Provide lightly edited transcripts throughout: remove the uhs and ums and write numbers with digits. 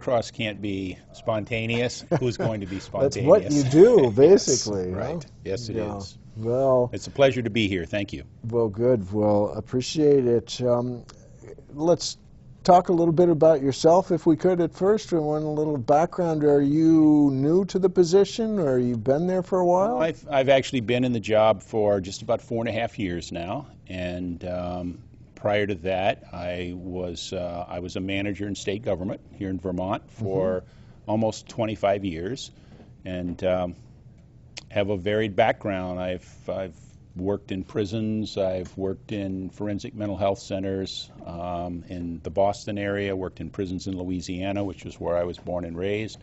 Cross can't be spontaneous, who's going to be That's spontaneous? what you do, basically. Yes, huh? right. Yes, it Yeah. is. Well, It's a pleasure to be here. Thank you. well, good. Well, appreciate it. Let's talk a little bit about yourself, if we could, at first. We want a little background. Are you new to the position, or you've been there for a while? I've actually been in the job for just about 4.5 years now, and prior to that, I was a manager in state government here in Vermont for almost 25 years, and have a varied background. I've worked in prisons, I've worked in forensic mental health centers in the Boston area, worked in prisons in Louisiana, which is where I was born and raised,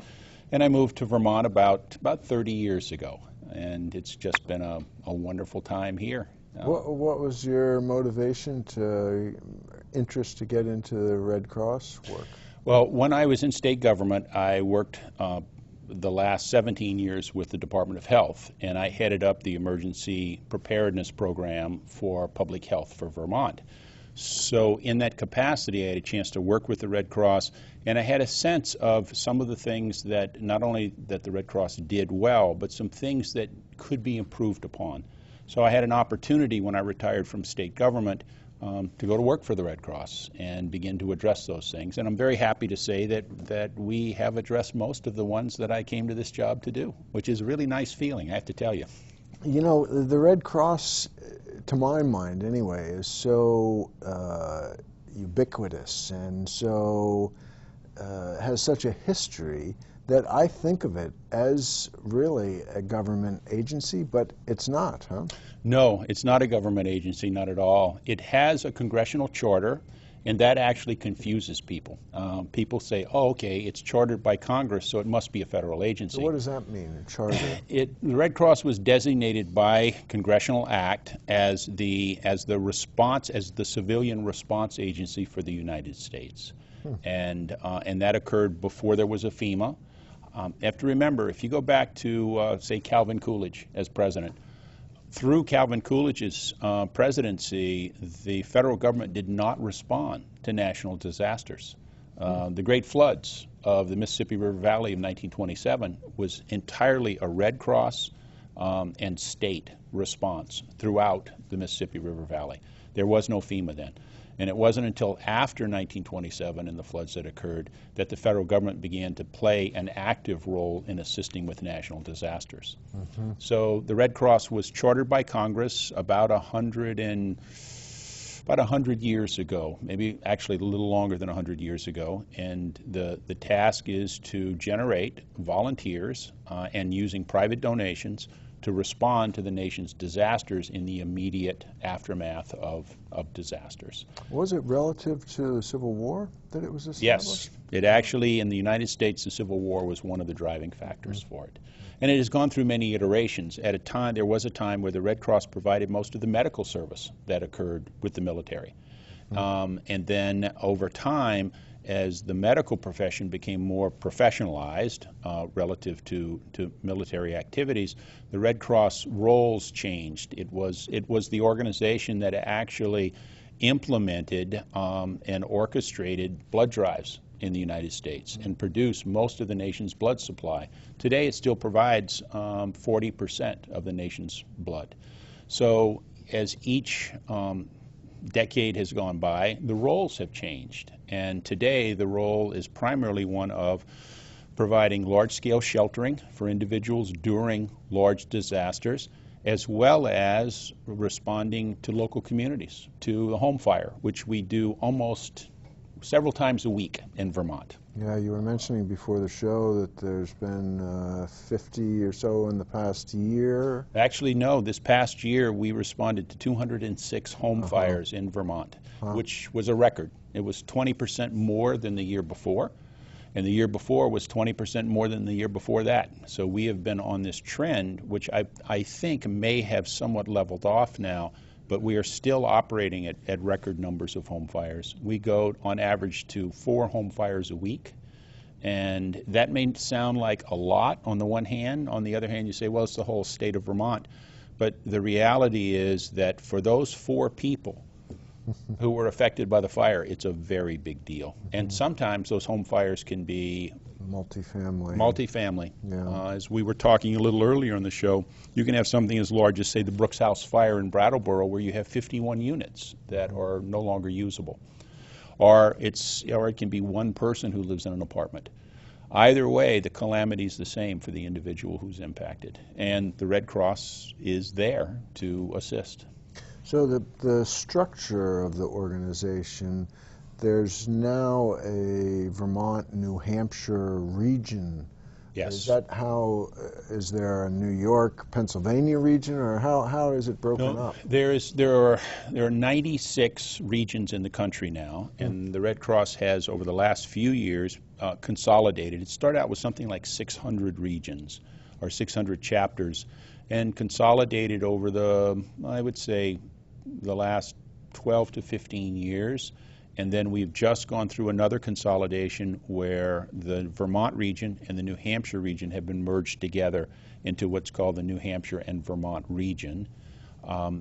and I moved to Vermont about 30 years ago, and it's just been a wonderful time here. What was your motivation interest to get into the Red Cross work? Well, when I was in state government, I worked the last 17 years with the Department of Health, and I headed up the emergency preparedness program for public health for Vermont. So in that capacity, I had a chance to work with the Red Cross, and I had a sense of some of the things that not only that the Red Cross did well, but some things that could be improved upon. So I had an opportunity when I retired from state government to go to work for the Red Cross and begin to address those things. And I'm very happy to say that we have addressed most of the ones that I came to this job to do, which is a really nice feeling, I have to tell you. You know, the Red Cross, to my mind anyway, is so ubiquitous and so has such a history that I think of it as really a government agency, but it's not, huh? No, it's not a government agency, not at all. It has a congressional charter, and that actually confuses people. People say, oh, okay, it's chartered by Congress, so it must be a federal agency. So what does that mean, a charter? The Red Cross was designated by congressional act as the civilian response agency for the United States. And that occurred before there was a FEMA. You have to remember, if you go back to, say, Calvin Coolidge as president, through Calvin Coolidge's presidency, the federal government did not respond to national disasters. The great floods of the Mississippi River Valley of 1927 was entirely a Red Cross and state response throughout the Mississippi River Valley. There was no FEMA then. And it wasn't until after 1927 and the floods that occurred that the federal government began to play an active role in assisting with national disasters. So the Red Cross was chartered by Congress about 100 years ago, maybe actually a little longer than 100 years ago, and the task is to generate volunteers and using private donations to respond to the nation's disasters in the immediate aftermath of disasters. Was it relative to the Civil War that it was established? Yes. It actually, in the United States, the Civil War was one of the driving factors for it. And it has gone through many iterations. At a time, there was a time where the Red Cross provided most of the medical service that occurred with the military. And then over time, as the medical profession became more professionalized relative to military activities, the Red Cross roles changed. It was the organization that actually implemented and orchestrated blood drives in the United States and produced most of the nation's blood supply. Today it still provides 40% of the nation's blood. So as each decade has gone by, the roles have changed. And today the role is primarily one of providing large-scale sheltering for individuals during large disasters, as well as responding to local communities, to the home fire, which we do almost several times a week in Vermont. Yeah, you were mentioning before the show that there's been 50 or so in the past year. Actually, no. This past year, we responded to 206 home fires in Vermont, which was a record. It was 20% more than the year before, and the year before was 20% more than the year before that. So we have been on this trend, which I think may have somewhat leveled off now, but we are still operating at record numbers of home fires. We go on average to 4 home fires a week, and that may sound like a lot on the one hand. On the other hand, you say, well, it's the whole state of Vermont. But the reality is that for those 4 people who were affected by the fire, it's a very big deal. And sometimes those home fires can be multifamily. Yeah. As we were talking a little earlier on the show, you can have something as large as, say, the Brooks House fire in Brattleboro, where you have 51 units that are no longer usable. Or it can be one person who lives in an apartment. Either way, the calamity is the same for the individual who's impacted. And the Red Cross is there to assist. So the structure of the organization, there's now a Vermont-New Hampshire region. Yes. Is that how, is there a New York, Pennsylvania region, or how is it broken up? There are 96 regions in the country now, and the Red Cross has, over the last few years, consolidated. It started out with something like 600 regions, or 600 chapters, and consolidated over I would say, the last 12 to 15 years. And then we've just gone through another consolidation where the Vermont region and the New Hampshire region have been merged together into what's called the New Hampshire and Vermont region.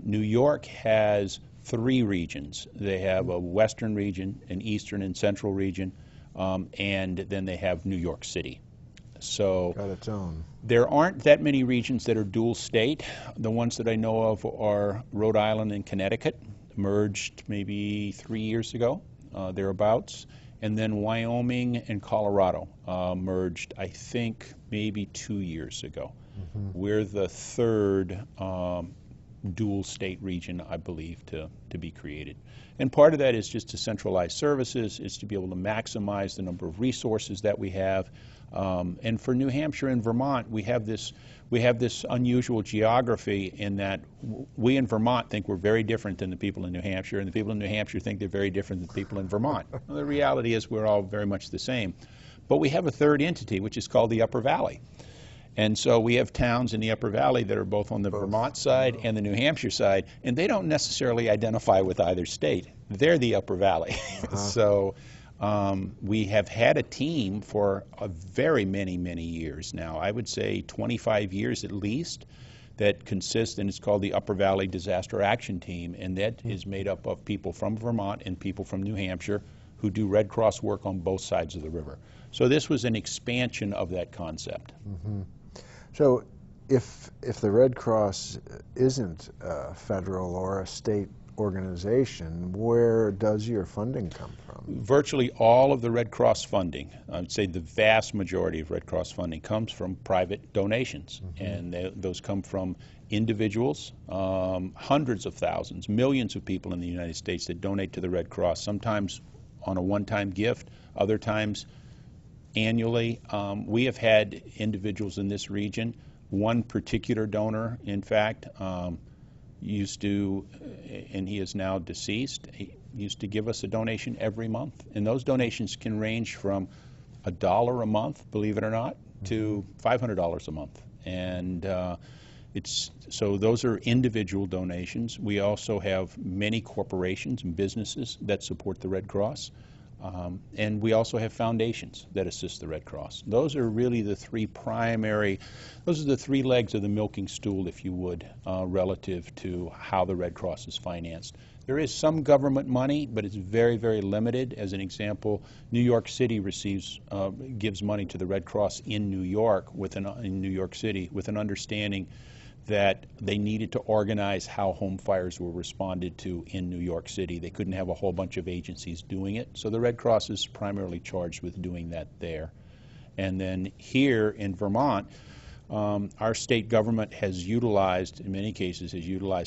New York has 3 regions. They have a western region, an eastern and central region, and then they have New York City. So got its own. There aren't that many regions that are dual state. The ones that I know of are Rhode Island and Connecticut, merged maybe 3 years ago, thereabouts, and then Wyoming and Colorado merged, I think, maybe 2 years ago. We're the 3rd dual state region, I believe, to be created. And part of that is just to centralize services, is to be able to maximize the number of resources that we have. And for New Hampshire and Vermont, we have this unusual geography in that we in Vermont think we're very different than the people in New Hampshire, and the people in New Hampshire think they're very different than the people in Vermont. Well, the reality is we're all very much the same. But we have a 3rd entity, which is called the Upper Valley. And so we have towns in the Upper Valley that are both on the Vermont side and the New Hampshire side, and they don't necessarily identify with either state. They're the Upper Valley. So we have had a team for a very many years now. I would say 25 years at least, that consists, and it's called the Upper Valley Disaster Action Team, and that is made up of people from Vermont and people from New Hampshire who do Red Cross work on both sides of the river. So this was an expansion of that concept. So if the Red Cross isn't a federal or a state organization, where does your funding come from? Virtually all of the Red Cross funding, I would say the vast majority of Red Cross funding, comes from private donations. And those come from individuals, hundreds of thousands, millions of people in the United States that donate to the Red Cross, sometimes on a one-time gift, other times annually. We have had individuals in this region, one particular donor, in fact, used to, and he is now deceased, he used to give us a donation every month. And those donations can range from $1 a month, believe it or not, to $500 a month. And so those are individual donations. We also have many corporations and businesses that support the Red Cross. And we also have foundations that assist the Red Cross. Those are really the 3 primary, those are the 3 legs of the milking stool, if you would, relative to how the Red Cross is financed. There is some government money, but it's very limited. As an example, New York City gives money to the Red Cross in New York, in New York City, with an understanding that they needed to organize how home fires were responded to in New York City. They couldn't have a whole bunch of agencies doing it, so the Red Cross is primarily charged with doing that there. And then here in Vermont, our state government has utilized, in many cases,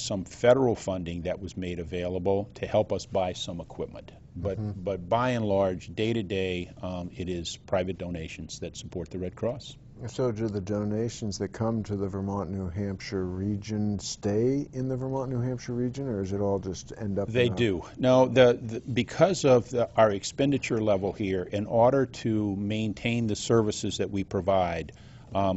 some federal funding that was made available to help us buy some equipment. But by and large, day to day, it is private donations that support the Red Cross. So do the donations that come to the Vermont-New Hampshire region stay in the Vermont-New Hampshire region, or does it all just end up? They do. No, because of our expenditure level here, in order to maintain the services that we provide,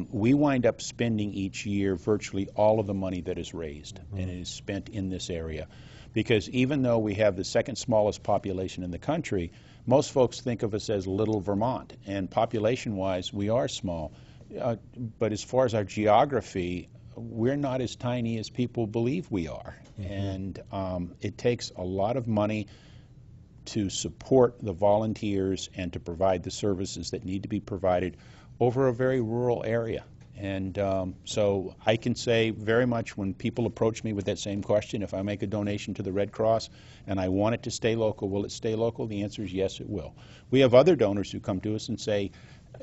we wind up spending each year virtually all of the money that is raised, and it is spent in this area. Because even though we have the 2nd smallest population in the country, most folks think of us as little Vermont, and population-wise, we are small. But as far as our geography, we're not as tiny as people believe we are. And it takes a lot of money to support the volunteers and to provide the services that need to be provided over a very rural area. And so I can say very much when people approach me with that same question, if I make a donation to the Red Cross and I want it to stay local, will it stay local? The answer is yes, it will. We have other donors who come to us and say,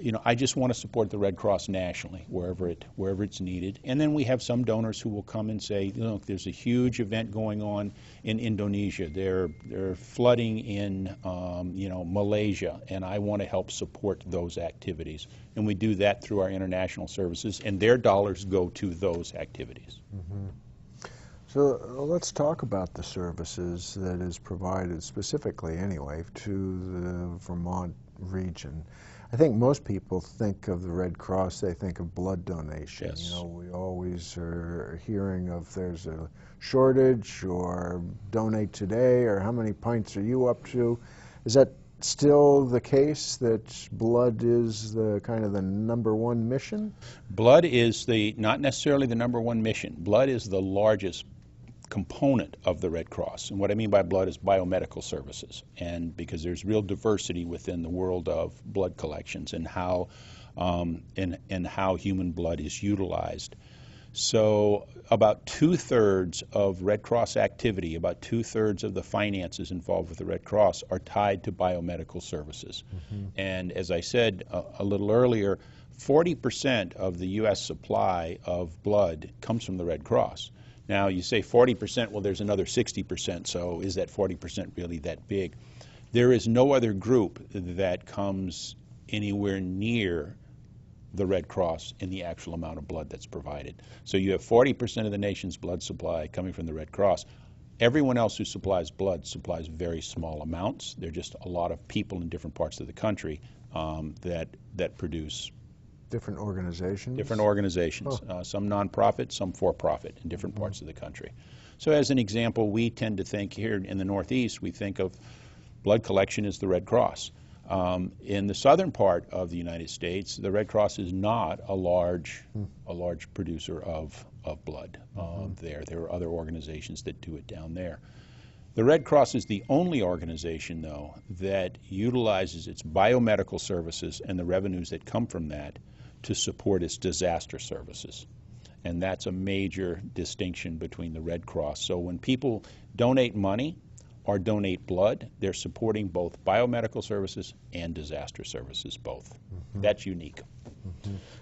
you know, I just want to support the Red Cross nationally, wherever it's needed. And then we have some donors who will come and say, look, there's a huge event going on in Indonesia. They're flooding in, you know, Malaysia, and I want to help support those activities. And we do that through our international services, and their dollars go to those activities. So let's talk about the services that is provided specifically, anyway, to the Vermont region. I think most people think of the Red Cross, they think of blood donation. Yes. You know, we always are hearing of there's a shortage or donate today or how many pints are you up to. Is that still the case, that blood is the kind of the #1 mission? Blood is not necessarily the #1 mission. Blood is the largest component of the Red Cross. And what I mean by blood is biomedical services. And because there's real diversity within the world of blood collections and how how human blood is utilized. So about 2/3 of Red Cross activity, about 2/3 of the finances involved with the Red Cross are tied to biomedical services. And as I said a little earlier, 40% of the U.S. supply of blood comes from the Red Cross. Now, you say 40%, well, there's another 60%, so is that 40% really that big? There is no other group that comes anywhere near the Red Cross in the actual amount of blood that's provided. So you have 40% of the nation's blood supply coming from the Red Cross. Everyone else who supplies blood supplies very small amounts. There are just a lot of people in different parts of the country that produce. Different organizations? Different organizations, some nonprofit, some for-profit in different parts of the country. So as an example, we tend to think here in the Northeast, we think of blood collection as the Red Cross. In the southern part of the United States, the Red Cross is not a large producer of blood there. There are other organizations that do it down there. The Red Cross is the only organization, though, that utilizes its biomedical services and the revenues that come from that to support its disaster services. And that's a major distinction between the Red Cross. So when people donate money or donate blood, they're supporting both biomedical services and disaster services, both. That's unique.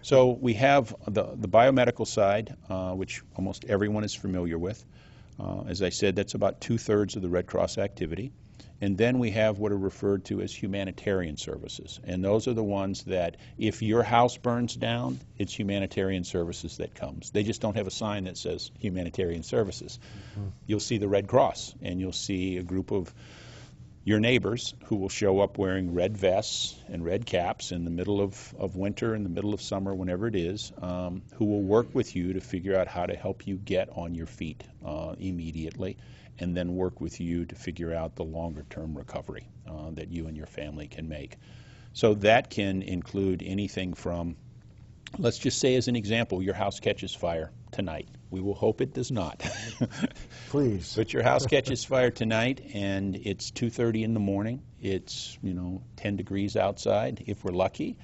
So we have the biomedical side, which almost everyone is familiar with. As I said, that's about 2/3 of the Red Cross activity. And then we have what are referred to as humanitarian services. And those are the ones that if your house burns down, it's humanitarian services that comes. They just don't have a sign that says humanitarian services. You'll see the Red Cross, and you'll see a group of your neighbors who will show up wearing red vests and red caps in the middle of winter, in the middle of summer, whenever it is, who will work with you to figure out how to help you get on your feet immediately, and then work with you to figure out the longer-term recovery that you and your family can make. So that can include anything from, let's just say as an example, your house catches fire tonight. We will hope it does not. Please. But your house catches fire tonight, and it's 2:30 in the morning. It's 10 degrees outside, if we're lucky,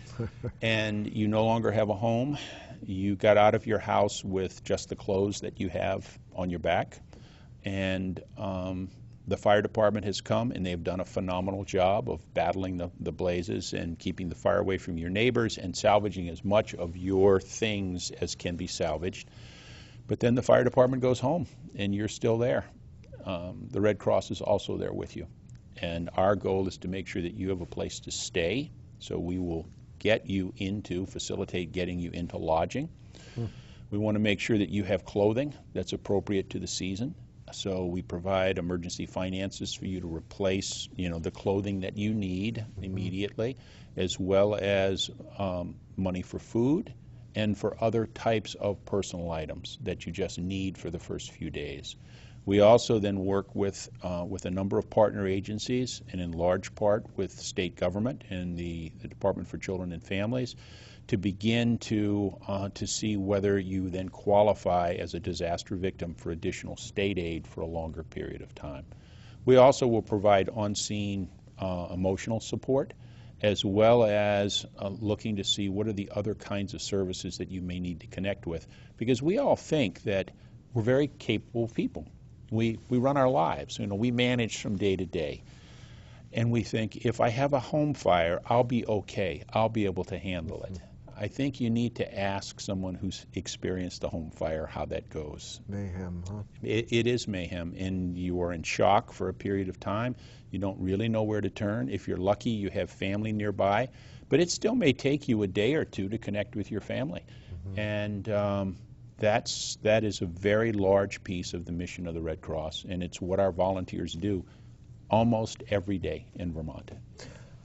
and you no longer have a home. You got out of your house with just the clothes that you have on your back, and the fire department has come, and they've done a phenomenal job of battling the blazes and keeping the fire away from your neighbors and salvaging as much of your things as can be salvaged. But then the fire department goes home, and you're still there. The Red Cross is also there with you. And our goal is to make sure that you have a place to stay. So we will facilitate getting you into lodging. We want to make sure that you have clothing that's appropriate to the season. So we provide emergency finances for you to replace, the clothing that you need immediately, as well as money for food and for other types of personal items that you just need for the first few days. We also then work with a number of partner agencies, and in large part with state government and the Department for Children and Families, to begin to see whether you then qualify as a disaster victim for additional state aid for a longer period of time. We also will provide on-scene emotional support, as well as looking to see what are the other kinds of services that you may need to connect with, because we all think that we're very capable people. We run our lives, we manage from day to day, and we think if I have a home fire, I'll be okay, I'll be able to handle it. I think you need to ask someone who's experienced a home fire how that goes. Mayhem, huh? It is mayhem, and you are in shock for a period of time. You don't really know where to turn. If you're lucky, you have family nearby, but it still may take you a day or two to connect with your family. And that is a very large piece of the mission of the Red Cross, and it's what our volunteers do almost every day in Vermont.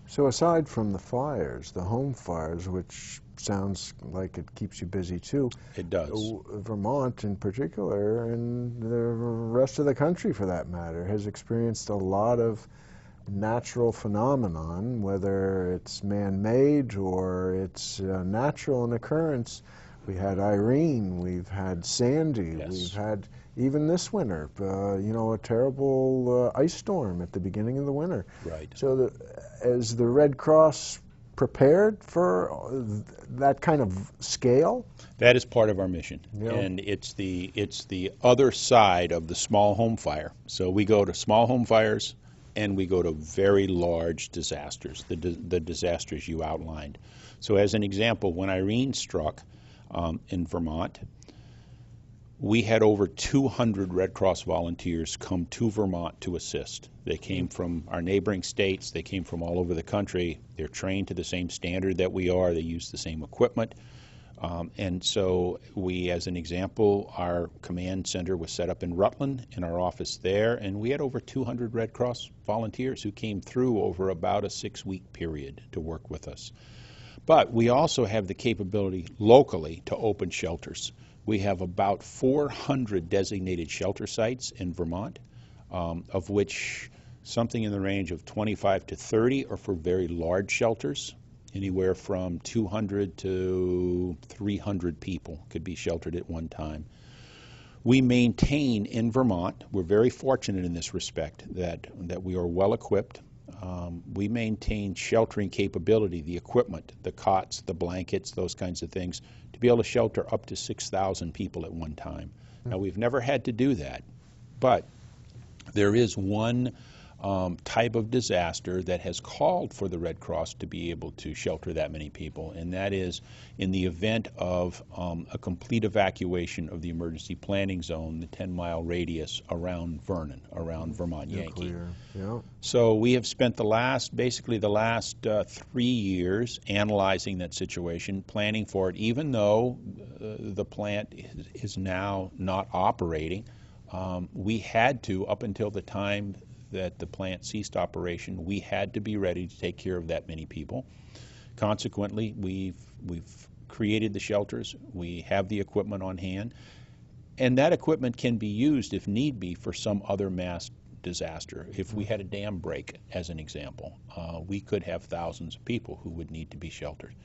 So aside from the fires, the home fires, which sounds like it keeps you busy too. It does. Vermont in particular, and the rest of the country for that matter, has experienced a lot of natural phenomenon, whether it's man-made or it's natural in occurrence. We had Irene, we've had Sandy, Yes. we've had even this winter, a terrible ice storm at the beginning of the winter. Right. So is the Red Cross prepared for that kind of scale? That is part of our mission, Yeah. and it's the other side of the small home fire. So we go to small home fires, and we go to very large disasters, the disasters you outlined. So as an example, when Irene struck in Vermont, we had over 200 Red Cross volunteers come to Vermont to assist. They came from our neighboring states, they came from all over the country. They're trained to the same standard that we are, they use the same equipment. And so we, as an example, our command center was set up in Rutland, in our office there, and we had over 200 Red Cross volunteers who came through over about a 6-week period to work with us. But we also have the capability locally to open shelters. We have about 400 designated shelter sites in Vermont, of which something in the range of 25 to 30 are for very large shelters. Anywhere from 200 to 300 people could be sheltered at one time. We maintain in Vermont, we're very fortunate in this respect, that we are well equipped. We maintain sheltering capability, the equipment, the cots, the blankets, those kinds of things, to be able to shelter up to 6,000 people at one time. Now, we've never had to do that, but there is one type of disaster that has called for the Red Cross to be able to shelter that many people, and that is in the event of a complete evacuation of the emergency planning zone, the 10-mile radius around Vernon, around Vermont Yankee. Yeah. So we have spent basically the last 3 years analyzing that situation, planning for it, even though the plant is now not operating. We had to, up until the time that the plant ceased operation, we had to be ready to take care of that many people. Consequently, we've created the shelters, we have the equipment on hand, and that equipment can be used, if need be, for some other mass disaster. If we had a dam break, as an example, we could have thousands of people who would need to be sheltered.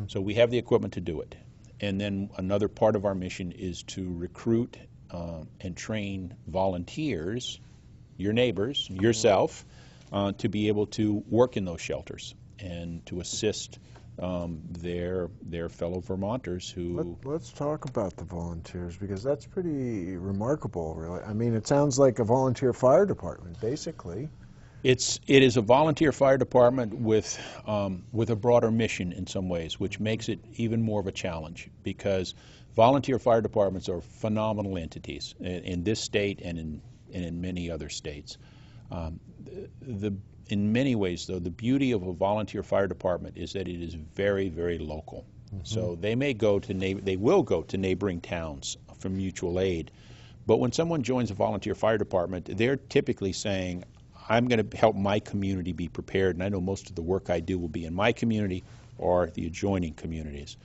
So we have the equipment to do it. And then another part of our mission is to recruit and train volunteers, your neighbors, yourself, to be able to work in those shelters and to assist their fellow Vermonters who... Let's talk about the volunteers, because that's pretty remarkable, really. I mean, it sounds like a volunteer fire department, basically. It is a volunteer fire department with a broader mission in some ways, which makes it even more of a challenge, because volunteer fire departments are phenomenal entities in this state and in many other states. In many ways, though, the beauty of a volunteer fire department is that it is very, very local. So they will go to neighboring towns for mutual aid, but when someone joins a volunteer fire department, they're typically saying, I'm going to help my community be prepared, and I know most of the work I do will be in my community or the adjoining communities.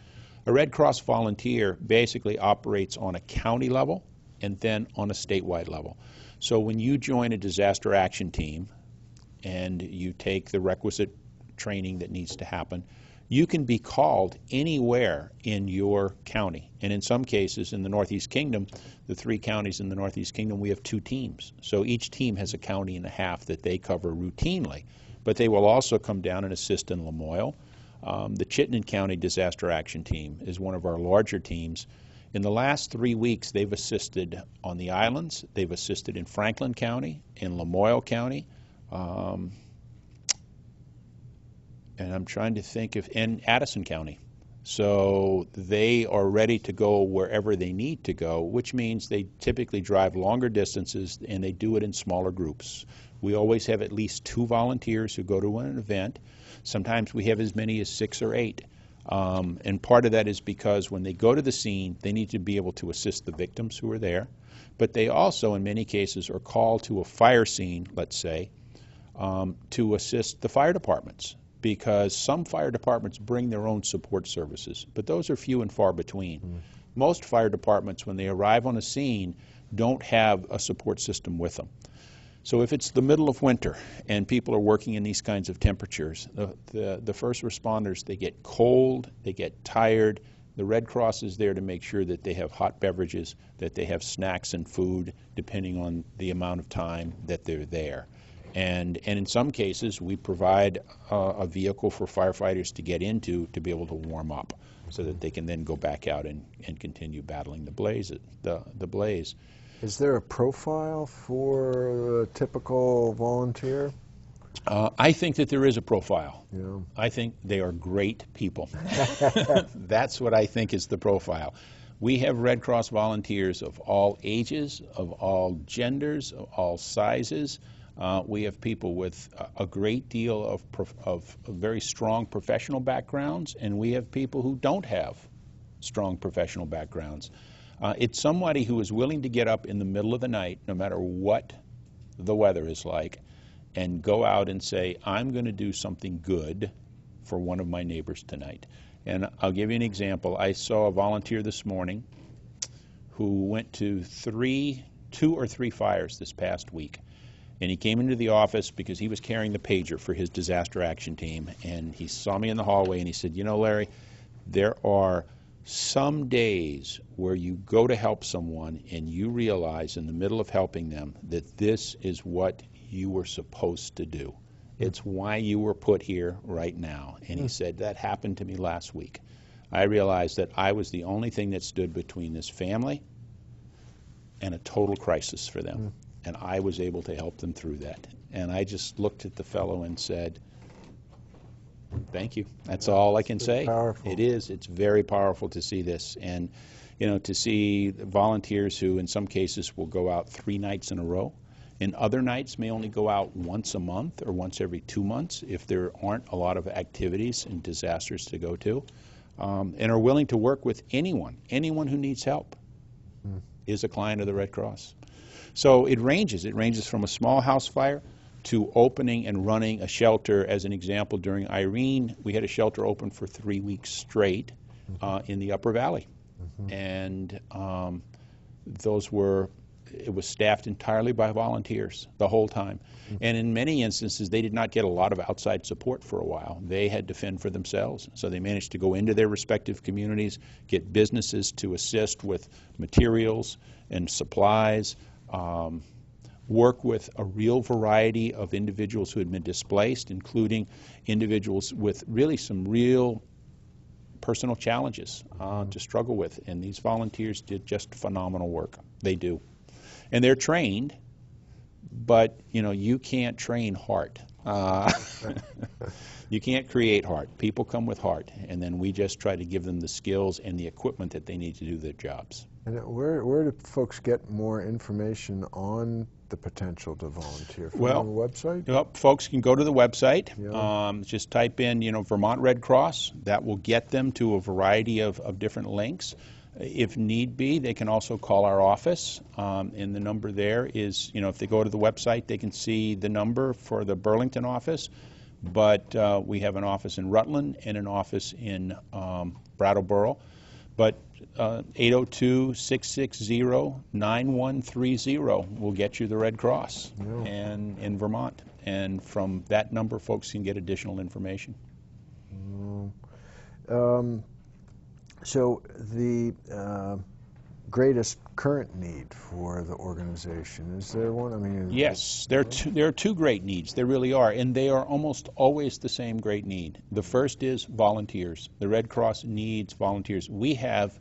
A Red Cross volunteer basically operates on a county level, and then on a statewide level. So when you join a disaster action team and you take the requisite training that needs to happen, you can be called anywhere in your county. And in some cases, in the Northeast Kingdom, the 3 counties in the Northeast Kingdom, we have 2 teams. So each team has a county and a half that they cover routinely. But they will also come down and assist in Lamoille. The Chittenden County Disaster Action Team is one of our larger teams. In the last 3 weeks, they've assisted on the islands. They've assisted in Franklin County, in Lamoille County, and I'm trying to think of, in Addison County. So they are ready to go wherever they need to go, which means they typically drive longer distances and they do it in smaller groups. We always have at least 2 volunteers who go to an event. Sometimes we have as many as 6 or 8. And part of that is because when they go to the scene, they need to be able to assist the victims who are there. But they also, in many cases, are called to a fire scene, let's say, to assist the fire departments. Because some fire departments bring their own support services, but those are few and far between. Most fire departments, when they arrive on a scene, don't have a support system with them. So if it's the middle of winter and people are working in these kinds of temperatures, the first responders, they get cold, they get tired. The Red Cross is there to make sure that they have hot beverages, that they have snacks and food, depending on the amount of time that they're there. And in some cases, we provide a vehicle for firefighters to get into to be able to warm up so that they can then go back out and continue battling the blaze. Is there a profile for a typical volunteer? I think that there is a profile. Yeah. I think they are great people. That's what I think is the profile. We have Red Cross volunteers of all ages, of all genders, of all sizes. We have people with a great deal of very strong professional backgrounds, and we have people who don't have strong professional backgrounds. It's somebody who is willing to get up in the middle of the night, no matter what the weather is like, and go out and say, I'm going to do something good for one of my neighbors tonight. And I'll give you an example. I saw a volunteer this morning who went to 2 or 3 fires this past week. And he came into the office because he was carrying the pager for his disaster action team. And he saw me in the hallway and he said, you know, Larry, there are some days where you go to help someone and you realize in the middle of helping them that this is what you were supposed to do. It's why you were put here right now. And he said, that happened to me last week. I realized that I was the only thing that stood between this family and a total crisis for them. And I was able to help them through that. And I just looked at the fellow and said, thank you. That's all I can say. Powerful. It is. It's very powerful to see this. And, you know, to see volunteers who in some cases will go out 3 nights in a row, and other nights may only go out once a month or once every 2 months if there aren't a lot of activities and disasters to go to, and are willing to work with anyone who needs help is a client of the Red Cross. So it ranges. It ranges from a small house fire to opening and running a shelter. As an example, during Irene, we had a shelter open for 3 weeks straight in the Upper Valley. And it was staffed entirely by volunteers the whole time. And in many instances, they did not get a lot of outside support for a while. They had to fend for themselves. So they managed to go into their respective communities, get businesses to assist with materials and supplies, work with a real variety of individuals who had been displaced, including individuals with really some real personal challenges to struggle with. And these volunteers did just phenomenal work. They do. And they're trained, but you know, you can't train heart. You can't create heart. People come with heart, and then we just try to give them the skills and the equipment that they need to do their jobs. And where do folks get more information on the potential to volunteer? From the website? Well, folks can go to the website. Yeah. Just type in, you know, Vermont Red Cross. That will get them to a variety of different links. If need be, they can also call our office, and the number there is, you know, if they go to the website, they can see the number for the Burlington office, but we have an office in Rutland and an office in Brattleboro. But 802-660-9130 will get you the Red Cross and in Vermont. And from that number, folks can get additional information. So the greatest current need for the organization, is there one? I mean, yes, there are two great needs. There really are, and they are almost always the same great need. The first is volunteers. The Red Cross needs volunteers. We have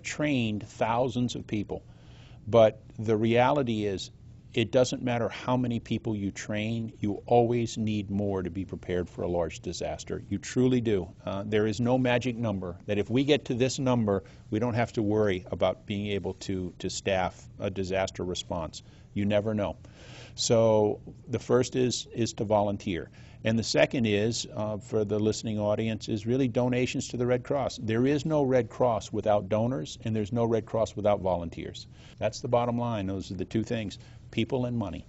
trained thousands of people, but the reality is it doesn't matter how many people you train, you always need more to be prepared for a large disaster. You truly do. There is no magic number that if we get to this number, we don't have to worry about being able to staff a disaster response. You never know. So the first is to volunteer. And the second is, for the listening audience, is really donations to the Red Cross. There is no Red Cross without donors, and there's no Red Cross without volunteers. That's the bottom line. Those are the two things, people and money.